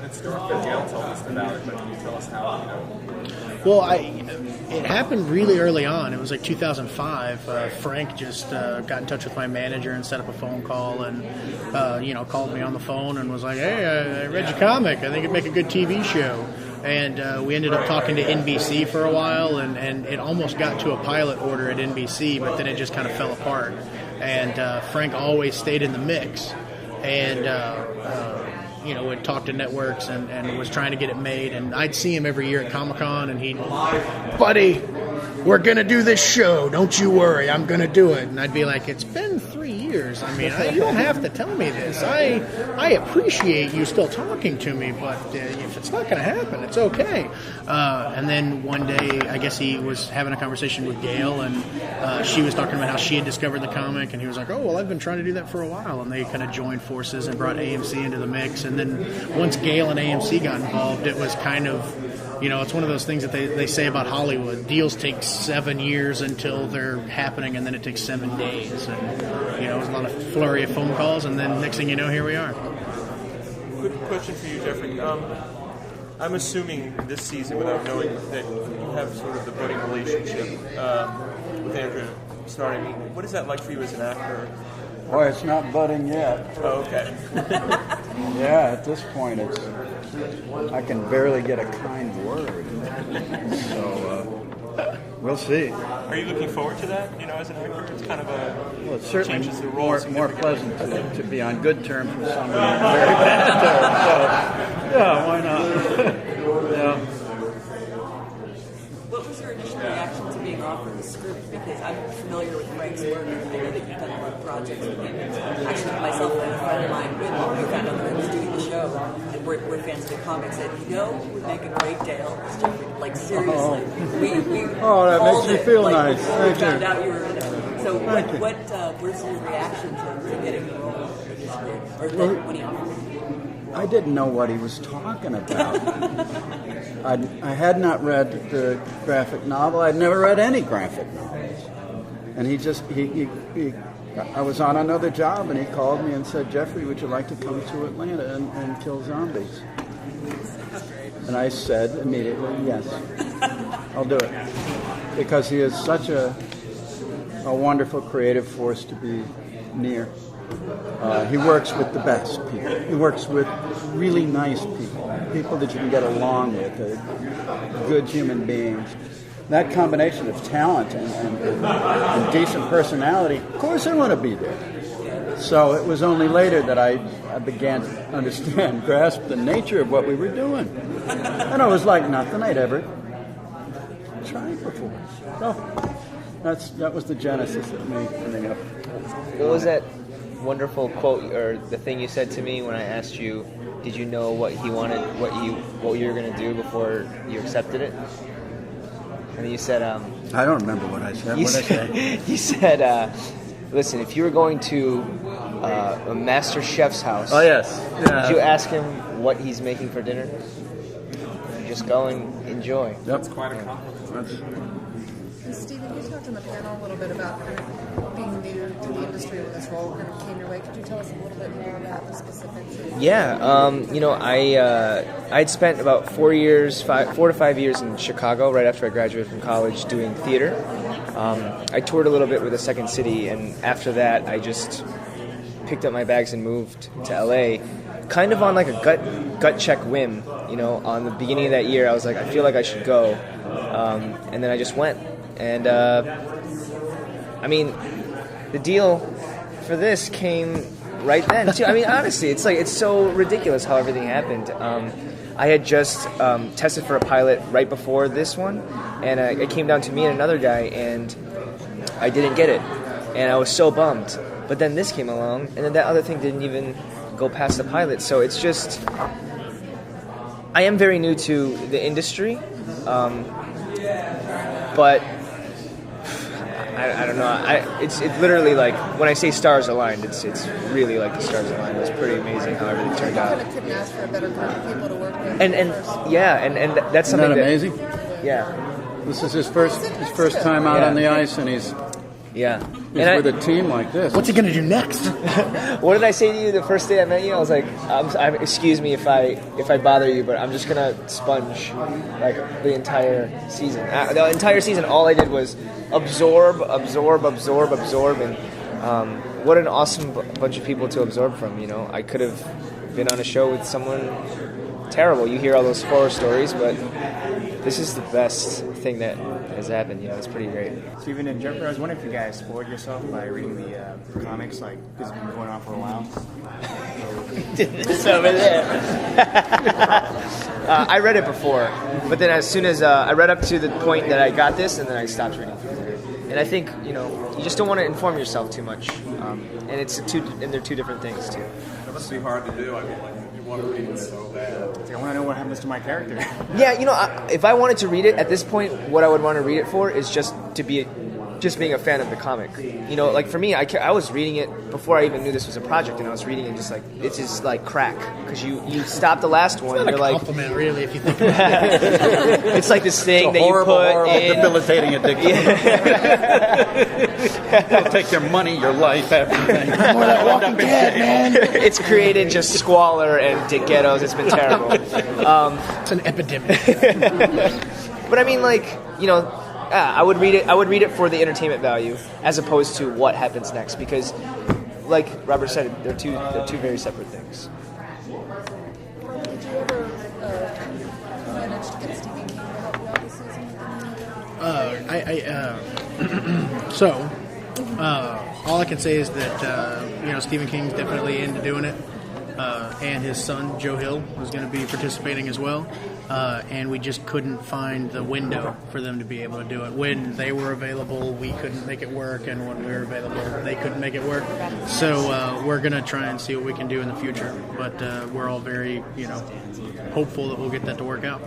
that story that Gail told us about it, but can you tell us how, Well, it happened really early on. It was like 2005. Frank just got in touch with my manager and set up a phone call and, called me on the phone and was like, hey, I read your comic. I think it'd make a good TV show. And we ended up talking to NBC for a while, and it almost got to a pilot order at NBC, but then it just kind of fell apart. And Frank always stayed in the mix. And would talk to networks and was trying to get it made. And I'd see him every year at Comic-Con, and he'd, buddy, we're going to do this show. Don't you worry. I'm going to do it. And I'd be like, it's been 3 years. I mean, you don't have to tell me this. I appreciate you still talking to me, but if it's not going to happen, it's okay. And then one day, I guess he was having a conversation with Gail, and she was talking about how she had discovered the comic, and he was like, oh, well, I've been trying to do that for a while. And they kind of joined forces and brought AMC into the mix. And then once Gail and AMC got involved, it was kind of, it's one of those things that they say about Hollywood. Deals take 7 years until they're happening, and then it takes 7 days. And, it was a lot of flurry of phone calls, and then next thing you know, here we are. Quick question for you, Jeffrey. I'm assuming this season, without knowing, that you have sort of the budding relationship with Andrew starting. What is that like for you as an actor? Boy, it's not budding yet. Oh, okay. Yeah, at this point, I can barely get a kind word. So we'll see. Are you looking forward to that? As an actor, it's kind of it's certainly changes the role more pleasant to be on good terms with someone on very bad terms. So, yeah, why not? Yeah. What was your initial reaction to being offered the script? Because I'm familiar with Frank's work. I know that you've done a lot of projects with him. Actually, myself and a friend of mine, we found out that he was doing the show, and we're fans of the comics, said, it would make a great Dale. Like, seriously. That makes me feel nice. Thank you. Found out you were in it. So what was your reaction to getting the role of this script? Or when he offered it? I didn't know what he was talking about. I had not read the graphic novel. I'd never read any graphic novels. And I was on another job, and he called me and said, Jeffrey, would you like to come to Atlanta and kill zombies? And I said immediately, yes, I'll do it. Because he is such a wonderful creative force to be near. He works with the best people. He works with really nice people that you can get along with, good human beings. That combination of talent and decent personality, of course I want to be there. So it was only later that I began to grasp the nature of what we were doing. And it was like nothing I'd ever tried before. So that was the genesis of me coming up. What was that wonderful quote or the thing you said to me when I asked you, did you know what he wanted, what you were going to do before you accepted it? And you said, I don't remember what I said. What did I say? You said, listen, if you were going to a master chef's house, oh yes, yeah. Did you ask him what he's making for dinner? Just go and enjoy. Yep. That's quite a compliment. And Stephen, you talked on the panel a little bit about kind of being new to the industry when this role kind of came your way. Could you tell us a little bit more about the specifics? Yeah, I'd spent about 4 to 5 years in Chicago right after I graduated from college doing theater. I toured a little bit with the Second City, and after that, I just picked up my bags and moved to LA, kind of on like a gut check whim. On the beginning of that year, I was like, I feel like I should go, and then I just went. And the deal for this came right then too. Honestly, it's so ridiculous how everything happened. I had just tested for a pilot right before this one, and it came down to me and another guy, and I didn't get it, and I was so bummed. But then this came along, and then that other thing didn't even go past the pilot. So it's just, I am very new to the industry, but I don't know. It's literally like when I say stars aligned, it's really like the stars aligned. It's pretty amazing how everything turned out. You couldn't ask for a better group of people to work with. And that's something. Isn't that amazing? Yeah. This is his first time out on the ice, and he's Yeah. He's And with a team like this. What's he gonna do next? what did I say to you the first day I met you? I was like, excuse me if I bother you, but I'm just gonna sponge like the entire season. The entire season, all I did was absorb, and what an awesome bunch of people to absorb from. You know, I could have been on a show with someone terrible. You hear all those horror stories, but this is the best thing that has happened. You know, it's pretty great. Steven and Jeffrey, I was wondering if you guys spoiled yourself by reading the comics, like, because it's been going on for a while. It's over there. I read it before, but then as soon as I read up to the point that I got this, and then I stopped reading from there. And I think, you know, you just don't want to inform yourself too much, and they're two different things too. It must be hard to do. I mean, like, you want to read it so bad. It's like, I want to know what happens to my character. Yeah, you know, if I wanted to read it at this point, what I would want to read it for is just being a fan of the comic. You know, like for me, I was reading it before I even knew this was a project, and I was reading it just like, it's just like crack, because you stop the last one, It's and not you're a like, compliment, really, if you think about it. it's like this thing that horrible, you put horrible, in. debilitating addiction. It'll take your money, your life, everything. More like Walking Dead, man. It's created just squalor and ghettos. It's been terrible. It's an epidemic. But I mean, like, you know, I would read it. I would read it for the entertainment value, as opposed to what happens next, because, like Robert said, they're two very separate things. Did you ever manage to get Stephen King to help you out this season? All I can say is that you know, Stephen King's definitely into doing it, and his son Joe Hill was going to be participating as well, and we just couldn't find the window for them to be able to do it. When they were available, we couldn't make it work, and when we were available, they couldn't make it work. So we're going to try and see what we can do in the future, but we're all very, you know, hopeful that we'll get that to work out.